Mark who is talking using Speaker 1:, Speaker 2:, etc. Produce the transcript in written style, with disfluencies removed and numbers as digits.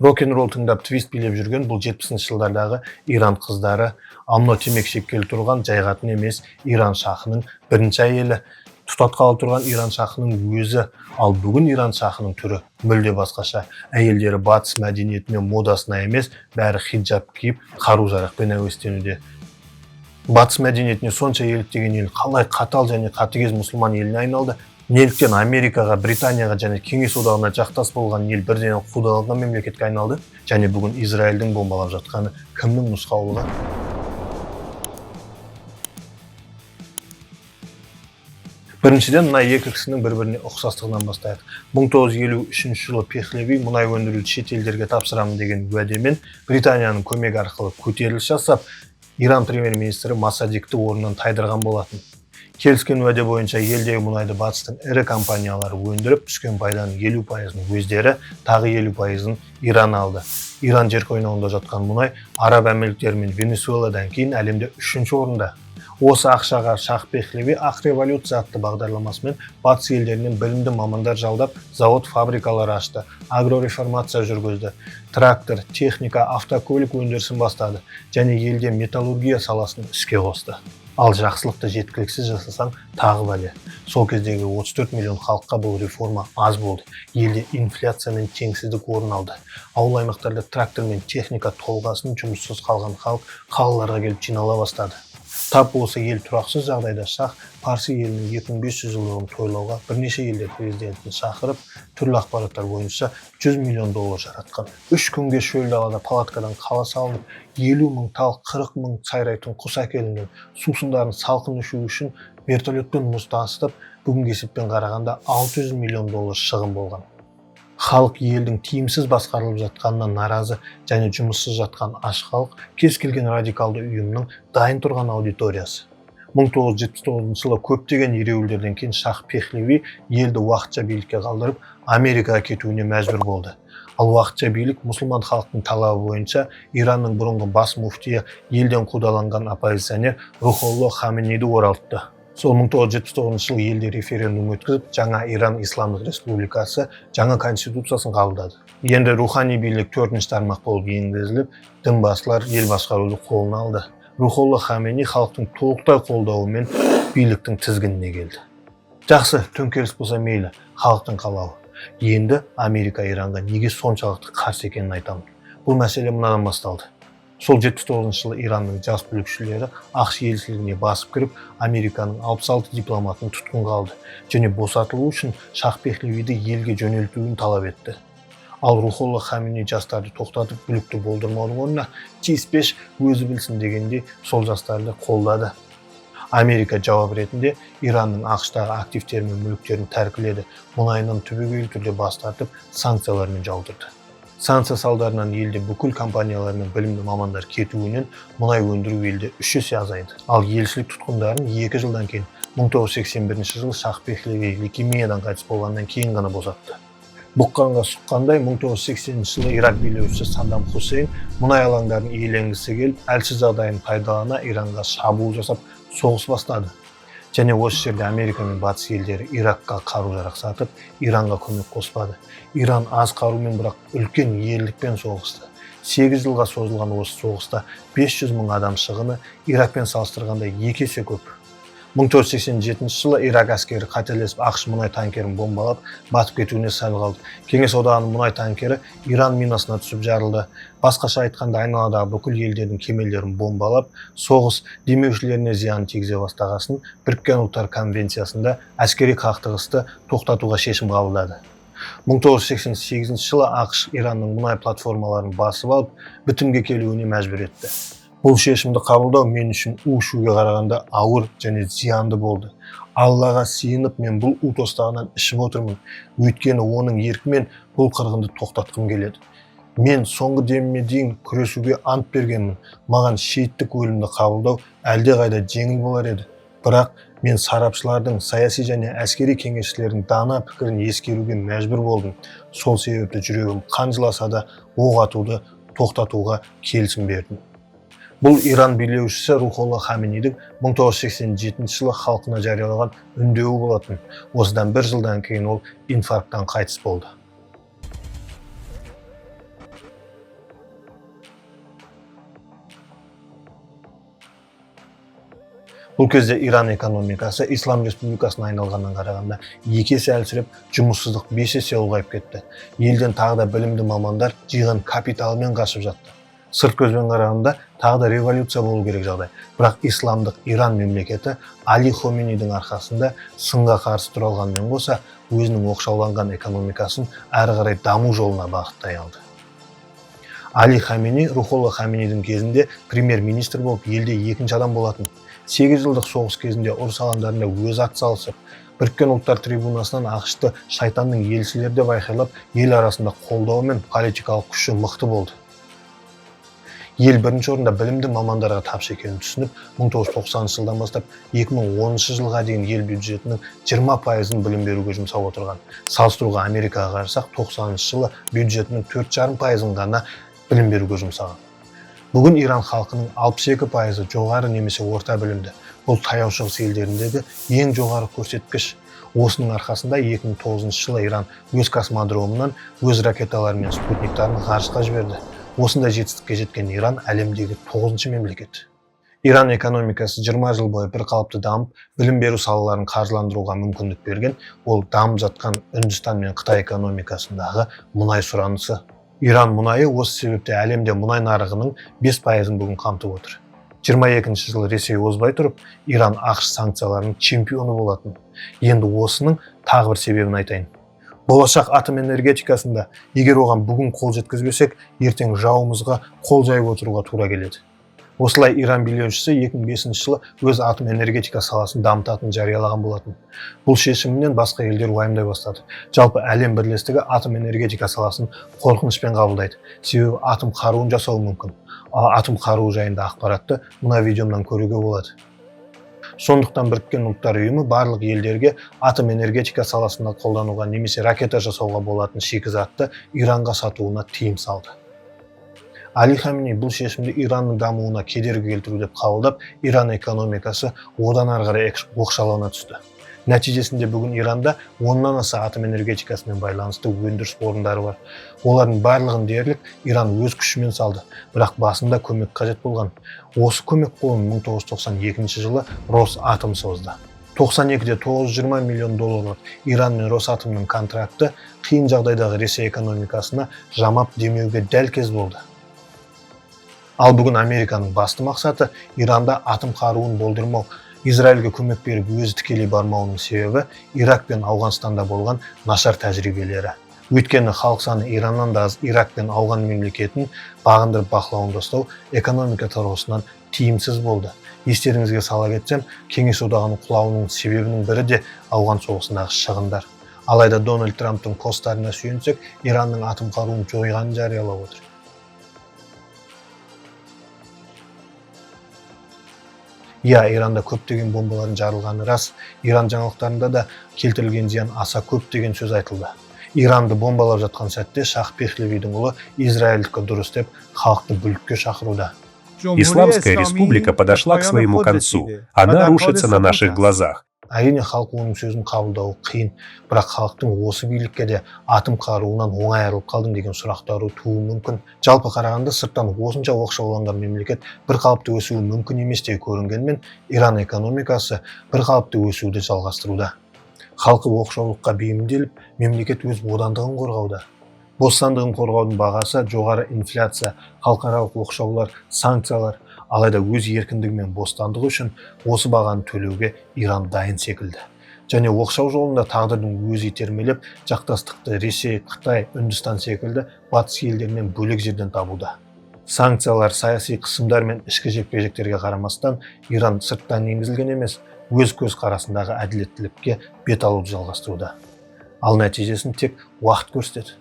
Speaker 1: Рок-н-ролл тыңдап твист билеп жүрген бұл 70-ші жылдардағы Иран қыздары, амно темекі шеккелі тұрған жайғатын емес Иран шахының бірінші әйелі, тұтатқалы тұрған Иран шахының өзі, ал бүгін Иран шахының түрі мүлде басқаша. Әйелдері батыс мәдениеті мен модасына емес, бәрі хиджаб киіп, қару-жарақпен әуестенуде. Батыс мәдениетіне сонша еліктеген ел қалай қатал және қатыгез мұсылман еліне айналды? Неліктен Америкаға, Британияға және Кеңес одағына жақтас болған ел бірден қудаланған мемлекетке айналды? Және бүгін Израильдің бомбалап жатқаны кімнің нұсқаулығы? Біріншіден, мына екі кісінің бір-біріне ұқсастығынан бастайық. 1953 жылы Пехлеви мұнай өндіруді шет елдерге тапсырамын деген уәдемен Британияның көмегі арқылы көтеріліс жасап, Иран премьер-министрі Масадикті орнынан тайдырған болатын. Келіскен уәде бойынша елдегі мұнайды батыстың ірі компаниялары өндіріп, түскен пайданың 50%-ын өздері, тағы 50%-ын Иран алды. Иран жер қойнауында жатқан мұнай Араб Әмірліктері мен Венесуэладан кейін әлемде 3-ші орында. Осы ақшаға Шах Пехлеви ақ революция атты бағдарламасымен батыс елдерінен білімді мамандар жалдап, завод фабрикалар ашты, агрореформация жүргізді, трактор, техника, автокөлік өндірісін бастады және елде металлургия саласын іске қосты. Ал жақсылықты жеткіліксіз жасасаң, тағы бәле. Сол кездегі 34 миллион халыққа бұл реформа аз болды. Елде инфляция мен теңсіздік орын алды. Ауыл аймақтарда трактор мен техника толғасын жұмыссыз қалған халық қалаларға келіп жинала бастады. Тап осы ел тұрақсыз жағдайда Шах Парсы елінің 2500 жылдығын тойлауға бірнеше елдер президентін шақырып, түрлі ақпараттар бойынша $100 миллион жаратқан. 3 күнге шөл далада палаткадан қала салынып, 50 мың тал, 40 мың сайрайтын құс әкелінген. Сусындарын салқын ішу үшін вертолеттен мұз тасытып, бүгінгі есеппен қарағанда $600 миллион шығын болған. Халық елдің тиімсіз басқарылып жатқанына наразы және жұмыссыз жатқан аш халық кез келген радикалды ұйымның дайын тұрған аудиториясы. 1979 жылы көптеген ереуілдерден кейін Шах Пехлеви елді уақытша билікке қалдырып, Америкаға кетуіне мәжбүр болды. Ал уақытша билік мұсылман халықтың талабы бойынша Иранның бұрынғы бас муфтиі елден қудаланған оппозиционер Рухолло Хаменейді оралтты. Сол 1979 жылы елде референдум өткізіп, жаңа Иран Исламдық Республикасы жаңа конституциясын қабылдады. Енді рухани билік 4-ші тармақ болып енгізіліп, дін басылар ел басқаруды қолына алды. Рухолло Хаменей халықтың толықтай қолдауымен биліктің тізгініне келді. Жақсы, төңкеріс болса мейлі, халықтың қалауы. Енді Америка Иранға неге соншалықты қарсы екенін айтамын. Бұл мәселе мынадан басталды. Сол 79 жылы Иранның жас бүлікшілері ақш елшілігіне басып кіріп, Американың 66 дипломатын тұтқынға алды және босатылу үшін Шах Пехлевиді елге жөнелтуін талап етті. Ал Рухолло Хаменей жастарды тоқтатып, бүлікті болдырмаудың орнына тиіспеш өзі білсін дегенде сол жастарды қолдады. Америка жауап ретінде Иранның ақштағы активтері мен мүліктерін тәркіледі, мұнайынан түбегейлі түрде бас тартып, санкциялармен жаудырды. Санкция салдарынан елде бүкіл компаниялар мен білімді мамандар кетуінен мұнай өндіру елде 3 есе азайды. Ал елшілік тұтқындарын 2 жылдан кейін 1981 жылы Шах Пехлеви лейкемиядан қайтыс болғаннан кейін ғана босатты. Бұққанға сұққандай 1980 жылы Ирак билеушісі Саддам Хусейн мұнай алаңдарын иеленгісі келіп, әлсіз жағдайын пайдалана Иранға шабуыл жасап, соғыс бастады. Және осы жерде Америка мен батыс елдері Иракқа қару-жарақ сатып, Иранға көмек қоспады. Иран аз қарумен, бірақ үлкен ерлікпен соғысты. 8 жылға созылған осы соғыста 500 мың адам шығыны Иракпен салыстырғанда 2 есе көп. 1987 жылы Ирак әскері қателесіп ақш мұнай танкерін бомбалап, батып кетуіне сәл қалды. Кеңес одағының мұнай танкері Иран минасына түсіп жарылды. Басқаша айтқанда айналадағы бүкіл елдердің кемелерін бомбалап, соғыс демеушілеріне зиян тигізе бастағасын Біріккен ұлттар конвенциясында әскери қақтығысты тоқтатуға шешім қабылдады. 1988 жылы ақш Иранның мұнай платформаларын басып алып, бітімге келуіне мәжбүр етті. Бұл шешімді қабылдау мен үшін у-шуге қарағанда ауыр және зиянды болды. Аллаға сиынып, мен бұл тостағынан ішіп отырмын. Өйткені оның еркімен бұл қырғынды тоқтатқым келеді. Мен соңғы деміме дейін күресуге ант бергенмін. Маған шейіттік өлімді қабылдау әлдеқайда жеңіл болар еді. Бірақ мен сарапшылардың, саяси және әскери кеңесшілердің дана пікірін ескеруге мәжбүр болдым. Сол себепті жүрегім қан жыласа да оқ атуды тоқтатуға келісім бердім. Бұл Иран билеушісі Рухолло Хаменейдің 1987 жылы халқына жариялаған үндеуі болатын. Осыдан 1 жылдан кейін ол инфаркттан қайтыс болды. Бұл кезде Иран экономикасы Ислам республикасына айналғаннан қарағанда 2 есе әлсіреп, жұмыссыздық 5 есе ұлғайып кетті. Елден тағы да білімді мамандар жиған капиталмен қашып жатты. Сырт көзбен қарағанда тағы да революция болу керек жағдай. Бірақ исламдық Иран мемлекеті Али Хоменейдің арқасында сынға қарсы тұра алғанмен қоса, өзінің оқшауланған экономикасын әрі қарай даму жолына бағыттай алды. Али Хоменей Рухолла Хоменейдің кезінде премьер-министр болып елде екінші адам болатын. 8 жылдық соғыс кезінде ұрыс алаңдарында өз ат салысып, Біріккен ұлттар трибунасынан ақшты шайтанның елшілері деп айқайлап, ел арасында қолдауы мен политикалық күші мықты болды. Ел бірінші орында білімді мамандарға тапшы екенін түсініп, 1990 жылдан бастап 2010 жылға дейін ел бюджетінің 20%-ын білім беруге жұмсап отырған. Салыстыруға Америкаға қарасақ, 90 жылы бюджетінің 4,5%-ын ғана білім беруге жұмсаған. Бүгін Иран халқының 62% жоғары немесе орта білімді. Бұл таяу шығыс елдеріндегі ең жоғары көрсеткіш. Осының арқасында 2009 жылы Иран өз космодромынан өз ракеталары мен спутниктарын ғарышқа жіберді. Осында жетістікке жеткен Иран әлемдегі 9-шы мемлекет. Иран экономикасы 20 жыл бойы бір қалыпты дамып, білім беру салаларын қаржыландыруға мүмкіндік берген. Ол дамып жатқан Үндістан мен Қытай экономикасындағы мұнай сұранысы. Иран мұнайы осы себепте әлемде мұнай нарығының 5%-ын бүгін қамтып отыр. 22 жылы Ресей озбай тұрып, Иран ақш санкцияларының чемпионы болатын. Енді осының тағы бір себебін айтайын. Болашақ атом энергетикасында егер оған бүгін қол жеткізбесек, ертең жауымызға қол жайып отыруға тура келеді. Осылай Иран билеушісі 2005 жылы өз атом энергетика саласын дамытатынын жариялаған болатын. Бұл шешімінен басқа елдер уайымдай бастады. Жалпы әлем бірлестігі атом энергетика саласын қорқынышпен қабылдайды. Себебі атом қаруын жасауы мүмкін. Атом қаруы жайында ақпаратты мына видеомнан көруге болады. Сондықтан Біріккен ұлттар ұйымы барлық елдерге атом энергетика саласында қолдануға немесе ракета жасауға болатын шикізатты Иранға сатуына тыйым салды. Али Хоменей бұл шешімді Иранның дамуына кедергі келтіру деп қабылдап, Иран экономикасы одан ары қарай оқшаулана түсті. Нәтижесінде бүгін Иранда 10-нан аса атом энергетикасымен байланысты өндіріс орындары бар. Олардың барлығын дерлік Иран өз күшімен салды, бірақ басында көмек қажет болған. Осы көмек қолын 1992 жылы Росатом созды. 92-де $920 миллион Иран мен Росатомның контракты қиын жағдайдағы Ресей экономикасына жамап демеуге дәл кез болды. Ал бүгін Американың басты мақсаты Иранда атом қаруын болдырмау. Израильге көмек беріп өзі тікелей бармауының себебі Ирак пен Ауғанстанда болған нашар тәжірибелері. Өйткені халық саны Ираннан да аз Ирак пен Ауған мемлекетін бағындырып бақылауында ұстау экономика тұрғысынан тиімсіз болды. Естеріңізге сала кетсем, Кеңес одағының құлауының себебінің бірі де Ауған соғысындағы шығындар. Алайда Дональд Трамптың посттарына сүйенсек, Иранның атом қаруын жойғанын жариялап отыр. Иранда көптеген бомбалардың жарылғаны рас. Иран жаңалықтарында да келтірілген зиян аса көп деген сөз айтылды. Иранды бомбалап жатқан сәтте Шах Пехлевидің ұлы Израильдікі дұрыс деп халықты бүлікке шақыруда.
Speaker 2: Исламская республика подошла к своему концу. Она рушится на наших глазах.
Speaker 1: Әрине халық оның сөзін қабылдауы қиын, бірақ халықтың осы билікке де атом қаруынан оңай айырылып қалдым деген сұрақтары тууы мүмкін. Жалпы қарағанда сырттан осынша оқшауланған мемлекет бір қалыпты өсуі мүмкін еместей көрінгенмен, Иран экономикасы бір қалыпты өсуді жалғастыруда. Халқы оқшаулыққа бейімделіп, мемлекет өз бодандығын қорғауда. Бостандығын қорғаудың бағасы жоғары инфляция, халықаралық оқшаулар, санкциялар. Алайда өз еркіндігі мен бостандығы үшін осы бағаны төлеуге Иран дайын секілді. Және оқшау жолында тағдырдың өзі итермелеп, жақтастықты Ресей, Қытай, Үндістан секілді батыс елдермен бөлек жерден табуда. Санкциялар, саяси қысымдар мен ішкі жекпе-жектерге қарамастан, Иран сырттан енгізілген емес, өз көз қарасындағы әділеттілікке бет алуды жалғастыруда. Ал нәтижесін тек уақыт көрсетеді.